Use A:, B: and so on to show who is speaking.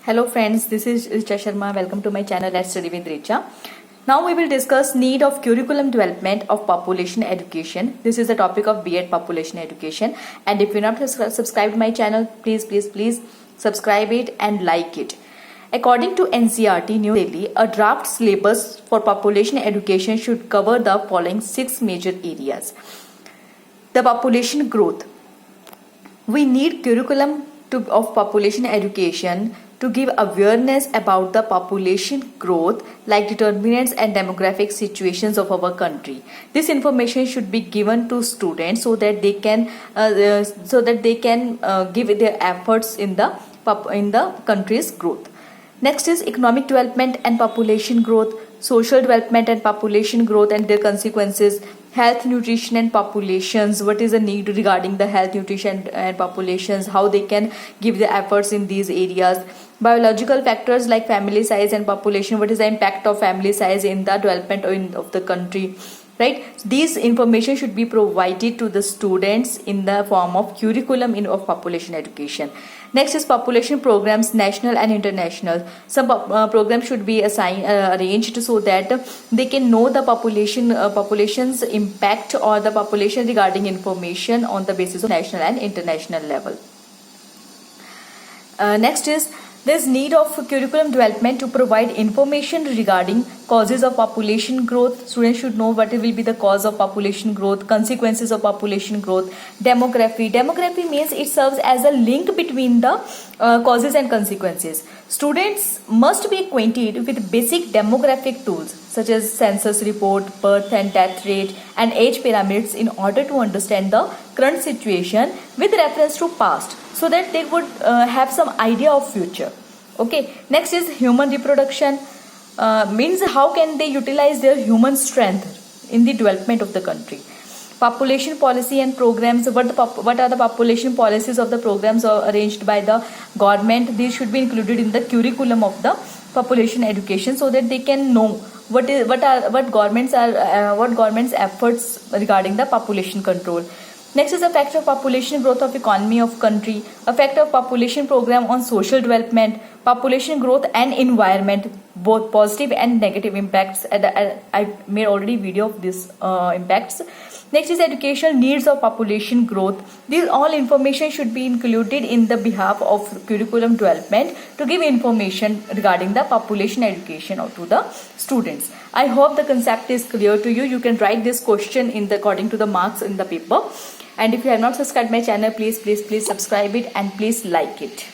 A: Hello friends, this is Richa Sharma. Welcome to my channel Let's Study with Richa. Now we will discuss need of curriculum development of population education. This is the topic of B.Ed population education. And if you not subscribed my channel, please subscribe it and like it. According to NCERT New Delhi, a draft syllabus for population education should cover the following 6 major areas. The population growth. We need curriculum of population education to give awareness about the population growth like determinants and demographic situations of our country. This information should be given to students so that they can give their efforts in the country's growth. Next is economic development and population growth, social development and population growth and their consequences, health, nutrition and populations, what is the need regarding the health, nutrition and populations, how they can give their efforts in these areas, biological factors like family size and population, what is the impact of family size in the development of the country, right? These information should be provided to the students in the form of curriculum of population education. Next is population programs, national and international. Some programs should be arranged so that they can know the population's impact or the population regarding information on the basis of national and international level. Next is there's need of curriculum development to provide information regarding causes of population growth. Students should know what will be the cause of population growth, consequences of population growth, demography. Demography means it serves as a link between the causes and consequences. Students must be acquainted with basic demographic tools such as census report, birth and death rate, and age pyramids in order to understand the current situation with reference to past, so that they would have some idea of future. Okay, next is human reproduction. Means how can they utilize their human strength in the development of the country. Population policy and programs. What are the population policies of the programs arranged by the government? These should be included in the curriculum of the population education so that they can know what government's efforts regarding the population control. Next is effect of population growth of economy of country, effect of population program on social development, population growth and environment, both positive and negative impacts. I made already video of these impacts. Next is educational needs of population growth. These all information should be included in the behalf of curriculum development to give information regarding the population education to the students. I hope the concept is clear to you. You can write this question according to the marks in the paper. And if you have not subscribed my channel, please subscribe it and please like it.